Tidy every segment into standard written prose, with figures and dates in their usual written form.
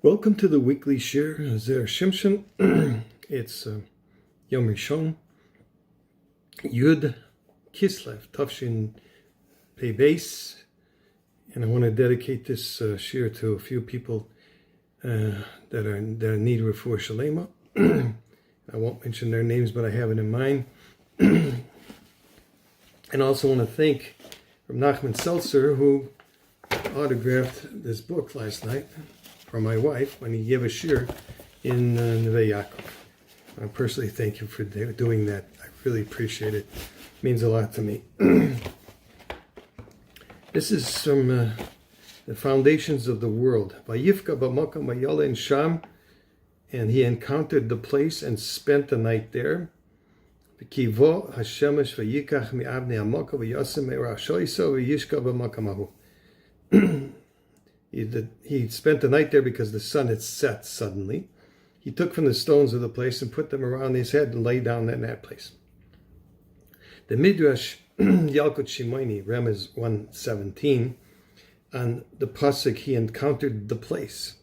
Welcome to the weekly shir, Zera Shimshon. It's Yom Rishon, Yud Kislev, Tafshin Pei Beis, and I want to dedicate this shir to a few people that need refuah shalema. I won't mention their names, but I have it in mind. And I also want to thank Nachman Seltzer, who autographed this book last night for my wife when he gave a shir in Neve Yaakov. I personally thank you for doing that. I really appreciate it. It means a lot to me. This is from the foundations of the world. Vayifka b'makam vayala in Sham, and he encountered the place and spent the night there. V'kivo hashemesh vayikach mi'avnei hamakam v'yasem me'rashoiso v'yishka b'makam hahu. He spent the night there because the sun had set suddenly. He took from the stones of the place and put them around his head and lay down in that place. The Midrash Yalkut Shimoni, Remez 1:17, on the pasuk, he encountered the place.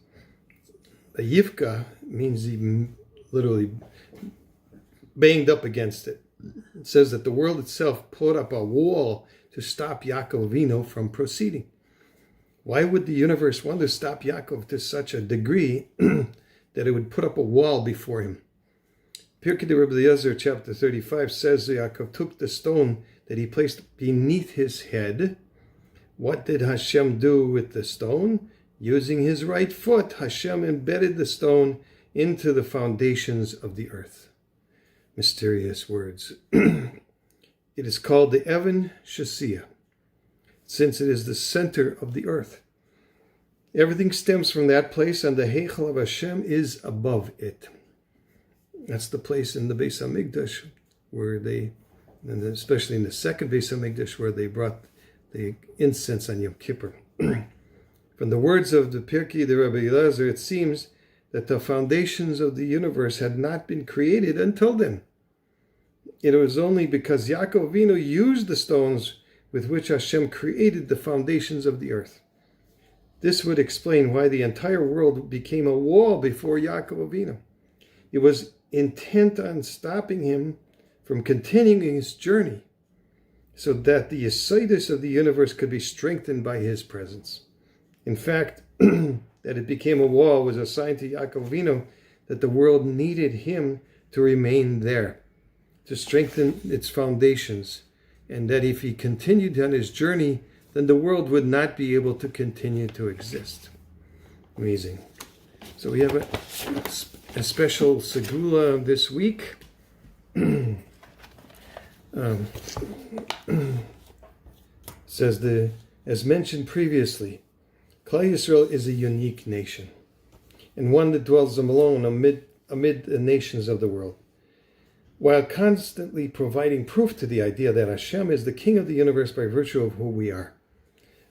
The Yivka means he literally banged up against it. It says that the world itself put up a wall to stop Yaakov Avinu from proceeding. Why would the universe want to stop Yaakov to such a degree that it would put up a wall before him? Pirkei de Rabbi Eliezer, chapter 35, says Yaakov took the stone that he placed beneath his head. What did Hashem do with the stone? Using his right foot, Hashem embedded the stone into the foundations of the earth. Mysterious words. It is called the Evan Shasiyah, since it is the center of the earth. Everything stems from that place, and the Heichal of Hashem is above it. That's the place in the Beis HaMikdash where they, and especially in the second Beis HaMikdash, where they brought the incense on Yom Kippur. From the words of the Pirkei de Rabbi Eliezer, it seems that the foundations of the universe had not been created until then. It was only because Yaakov Avinu used the stones with which Hashem created the foundations of the earth. This would explain why the entire world became a wall before Yaakov Avinu. It was intent on stopping him from continuing his journey, so that the yesodus of the universe could be strengthened by his presence. In fact, that it became a wall was a sign to Yaakov Avinu that the world needed him to remain there, to strengthen its foundations, and that if he continued on his journey, then the world would not be able to continue to exist. Amazing. So we have a special segula this week. Says as mentioned previously, Klal Yisrael is a unique nation, and one that dwells alone amid the nations of the world, while constantly providing proof to the idea that Hashem is the King of the universe by virtue of who we are.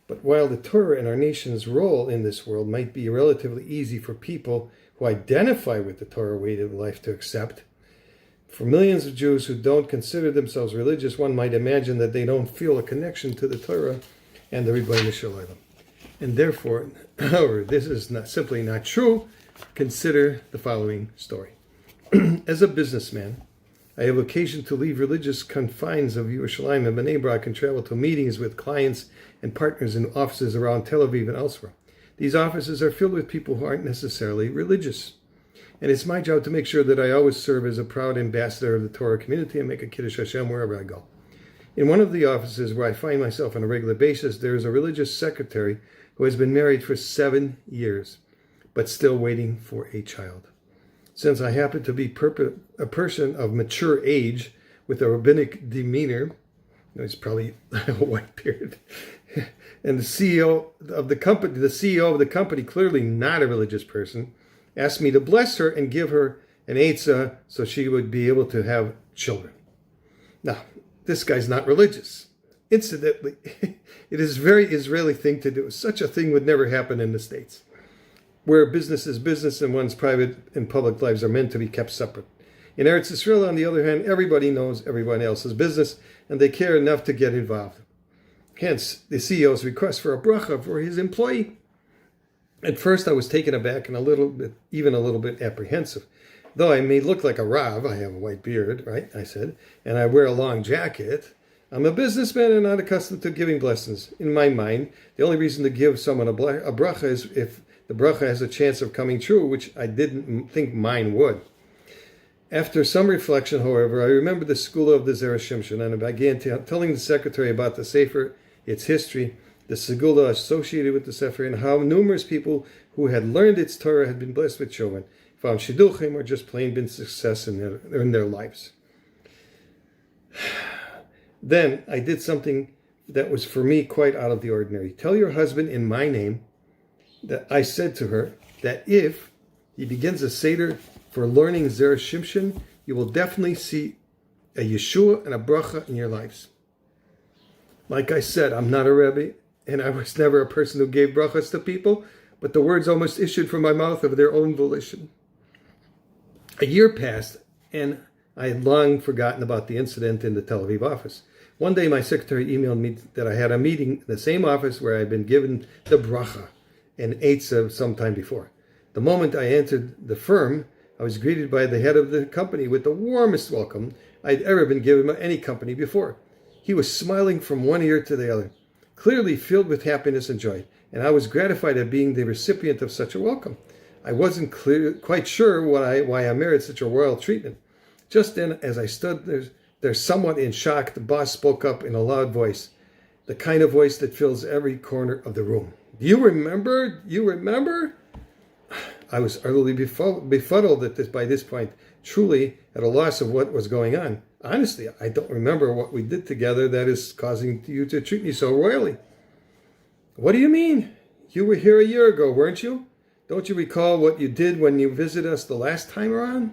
But while the Torah and our nation's role in this world might be relatively easy for people who identify with the Torah way of life to accept, for millions of Jews who don't consider themselves religious, one might imagine that they don't feel a connection to the Torah and the Ribono Shel Olam. And therefore, however, this is simply not true. Consider the following story. As a businessman, I have occasion to leave religious confines of Yerushalayim and Bnei Brak and travel to meetings with clients and partners in offices around Tel Aviv and elsewhere. These offices are filled with people who aren't necessarily religious. And it's my job to make sure that I always serve as a proud ambassador of the Torah community and make a Kiddush Hashem wherever I go. In one of the offices where I find myself on a regular basis, there is a religious secretary who has been married for 7 years, but still waiting for a child. Since I happen to be a person of mature age with a rabbinic demeanor, he's probably a white beard, and the CEO of the company, clearly not a religious person, asked me to bless her and give her an eitzah so she would be able to have children. Now, this guy's not religious. Incidentally, it is a very Israeli thing to do. Such a thing would never happen in the States, where business is business and one's private and public lives are meant to be kept separate. In Eretz Yisrael, on the other hand, everybody knows everyone else's business, and they care enough to get involved. Hence, the CEO's request for a bracha for his employee. At first I was taken aback and even a little bit apprehensive. Though I may look like a Rav, I have a white beard, right, I said, and I wear a long jacket, I'm a businessman and not accustomed to giving blessings. In my mind, the only reason to give someone a bracha is if the bracha has a chance of coming true, which I didn't think mine would. After some reflection, however, I remembered the school of the Zera Shimshon, and I began telling the secretary about the Sefer, its history, the segula associated with the Sefer, and how numerous people who had learned its Torah had been blessed with children, found shidduchim, or just plain been success in their lives. Then I did something that was for me quite out of the ordinary. Tell your husband in my name that I said to her that if he begins a seder for learning Zera Shimshon, you will definitely see a Yeshua and a bracha in your lives. Like I said, I'm not a Rebbe, and I was never a person who gave brachas to people, but the words almost issued from my mouth of their own volition. A year passed, and I had long forgotten about the incident in the Tel Aviv office. One day my secretary emailed me that I had a meeting in the same office where I had been given the bracha and eitzah sometime before. The moment I entered the firm, I was greeted by the head of the company with the warmest welcome I'd ever been given by any company before. He was smiling from one ear to the other, clearly filled with happiness and joy, and I was gratified at being the recipient of such a welcome. I wasn't quite sure why I merited such a royal treatment. Just then, as I stood there somewhat in shock, the boss spoke up in a loud voice, the kind of voice that fills every corner of the room. Do you remember? You remember? I was utterly befuddled by this point, truly at a loss of what was going on. Honestly, I don't remember what we did together that is causing you to treat me so royally. What do you mean? You were here a year ago, weren't you? Don't you recall what you did when you visited us the last time around?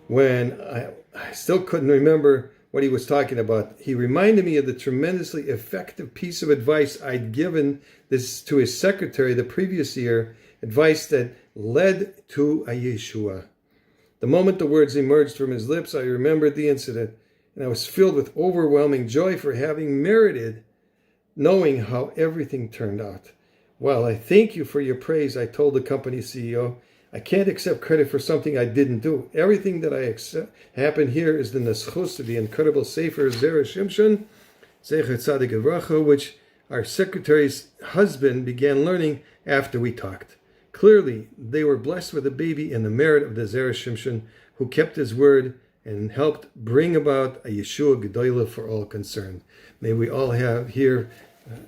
When I still couldn't remember what he was talking about, he reminded me of the tremendously effective piece of advice I'd given this to his secretary the previous year, advice that led to a Yeshua. The moment the words emerged from his lips, I remembered the incident, and I was filled with overwhelming joy for having merited, knowing how everything turned out. Well, I thank you for your praise, I told the company CEO. I can't accept credit for something I didn't do. Everything that I accept happened here is the neschus of the incredible Sefer Zera Shimshon, Zecher Tzadik Livracha, which our secretary's husband began learning after we talked. Clearly, they were blessed with a baby in the merit of the Zera Shimshon, who kept his word and helped bring about a Yeshua Gedolah for all concerned. May we all have here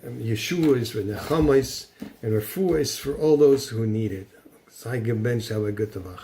Yeshuas, Nechamais, and Refuahs for all those who need it. Sei gebencht, have a good Tavach.